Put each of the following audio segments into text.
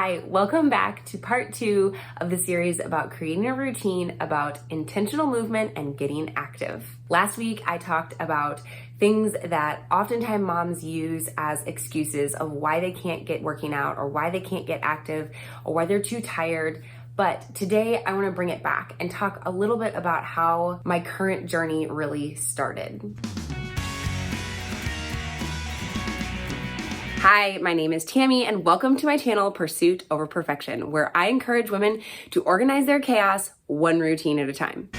Hi, welcome back to part 2 of the series about creating a routine about intentional movement and getting active. Last week, I talked about things that oftentimes moms use as excuses of why they can't get working out or why they can't get active or why they're too tired. But today I want to bring it back and talk a little bit about how my current journey really started. Hi, my name is Tammy and welcome to my channel, Pursuit Over Perfection, where I encourage women to organize their chaos one routine at a time.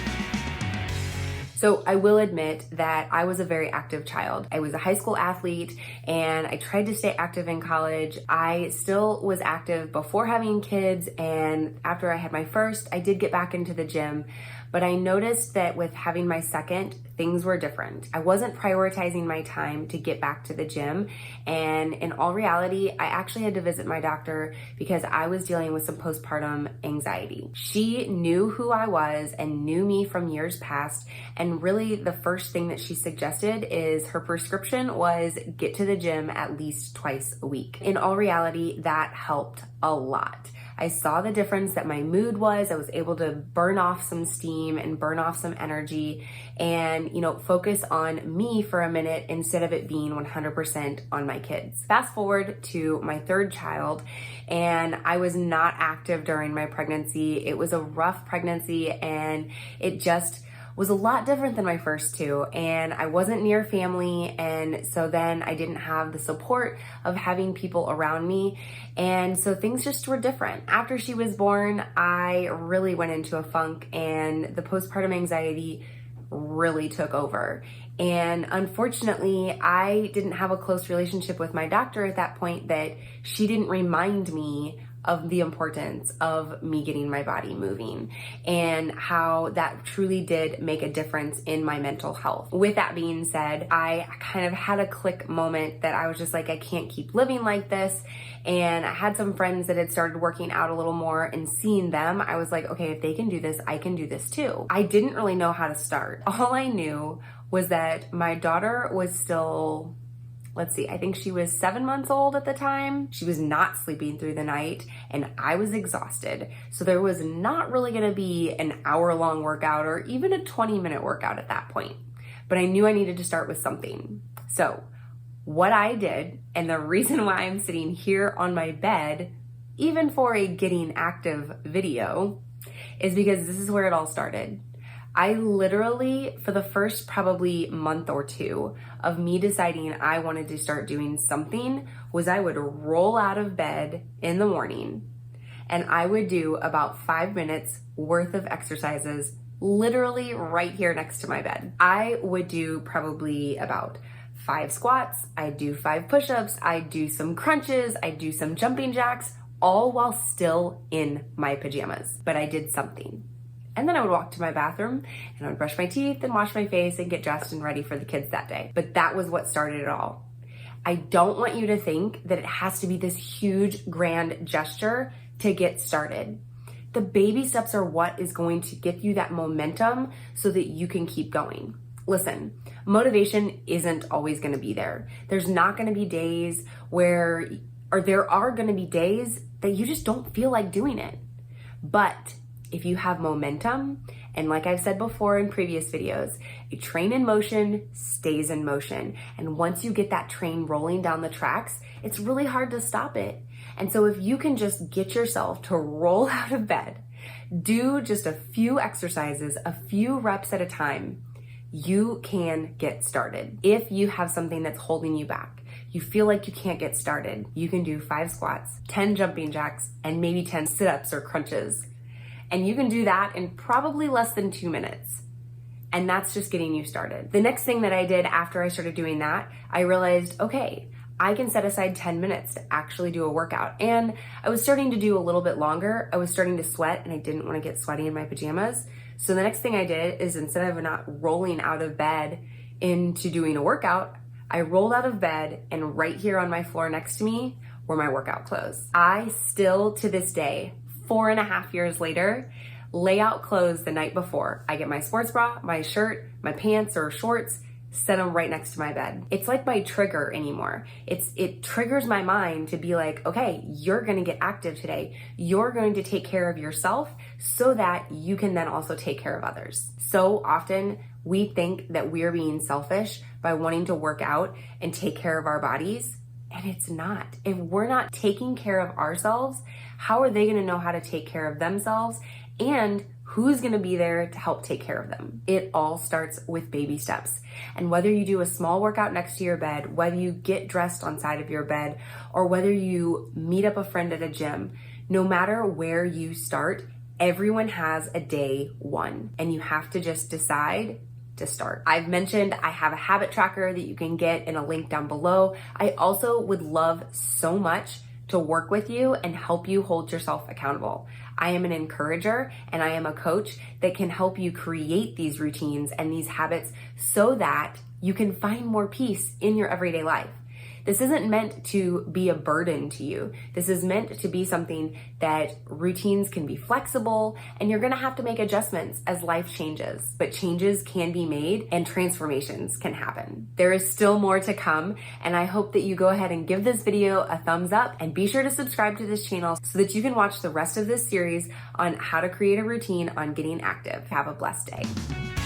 So I will admit that I was a very active child. I was a high school athlete and I tried to stay active in college. I still was active before having kids, and after I had my first, I did get back into the gym. But I noticed that with having my second, things were different. I wasn't prioritizing my time to get back to the gym. And in all reality, I actually had to visit my doctor because I was dealing with some postpartum anxiety. She knew who I was and knew me from years past. And really the first thing that she suggested is her prescription was get to the gym at least twice a week. In all reality, that helped a lot. I saw the difference that my mood was. I was able to burn off some steam and burn off some energy and, focus on me for a minute instead of it being 100% on my kids. Fast forward to my third child, and I was not active during my pregnancy. It was a rough pregnancy and it just was a lot different than my first two, and I wasn't near family, and so then I didn't have the support of having people around me, and so things just were different. After she was born, I really went into a funk, and the postpartum anxiety really took over. And unfortunately, I didn't have a close relationship with my doctor at that point, that she didn't remind me of the importance of me getting my body moving and how that truly did make a difference in my mental health. With that being said, I kind of had a click moment that I was just like, I can't keep living like this. And I had some friends that had started working out a little more, and seeing them, I was like, okay, if they can do this, I can do this too. I didn't really know how to start. All I knew was that my daughter was still, I think she was 7 months old at the time. She was not sleeping through the night and I was exhausted. So there was not really gonna be an hour-long workout or even a 20-minute workout at that point. But I knew I needed to start with something. So what I did, and the reason why I'm sitting here on my bed, even for a getting active video, is because this is where it all started. I literally, for the first probably month or two of me deciding I wanted to start doing something, was I would roll out of bed in the morning and I would do about 5 minutes worth of exercises, literally right here next to my bed. I would do probably about 5 squats, I'd do 5 push-ups, I'd do some crunches, I'd do some jumping jacks, all while still in my pajamas. But I did something. And then I would walk to my bathroom and I would brush my teeth and wash my face and get dressed and ready for the kids that day. But that was what started it all. I don't want you to think that it has to be this huge, grand gesture to get started. The baby steps are what is going to get you that momentum so that you can keep going. Listen, motivation isn't always going to be there. There's not going to be days there are going to be days that you just don't feel like doing it. But if you have momentum, and like I've said before in previous videos, a train in motion stays in motion. And once you get that train rolling down the tracks, it's really hard to stop it. And so if you can just get yourself to roll out of bed, do just a few exercises, a few reps at a time, you can get started. If you have something that's holding you back, you feel like you can't get started, you can do 5 squats, 10 jumping jacks, and maybe 10 sit-ups or crunches. And you can do that in probably less than 2 minutes. And that's just getting you started. The next thing that I did after I started doing that, I realized, okay, I can set aside 10 minutes to actually do a workout. And I was starting to do a little bit longer. I was starting to sweat and I didn't want to get sweaty in my pajamas. So the next thing I did is, instead of not rolling out of bed into doing a workout, I rolled out of bed and right here on my floor next to me were my workout clothes. I still, to this day, 4.5 years later, lay out clothes the night before. I get my sports bra, my shirt, my pants or shorts, set them right next to my bed. It's like my trigger anymore. It triggers my mind to be like, okay, you're gonna get active today. You're going to take care of yourself so that you can then also take care of others. So often we think that we're being selfish by wanting to work out and take care of our bodies, and it's not. If we're not taking care of ourselves, how are they gonna know how to take care of themselves? And who's gonna be there to help take care of them? It all starts with baby steps. And whether you do a small workout next to your bed, whether you get dressed on side of your bed, or whether you meet up a friend at a gym, no matter where you start, everyone has a day one, and you have to just decide to start. I've mentioned I have a habit tracker that you can get in a link down below. I also would love so much to work with you and help you hold yourself accountable. I am an encourager and I am a coach that can help you create these routines and these habits so that you can find more peace in your everyday life. This isn't meant to be a burden to you. This is meant to be something that routines can be flexible, and you're gonna have to make adjustments as life changes, but changes can be made and transformations can happen. There is still more to come, and I hope that you go ahead and give this video a thumbs up and be sure to subscribe to this channel so that you can watch the rest of this series on how to create a routine on getting active. Have a blessed day.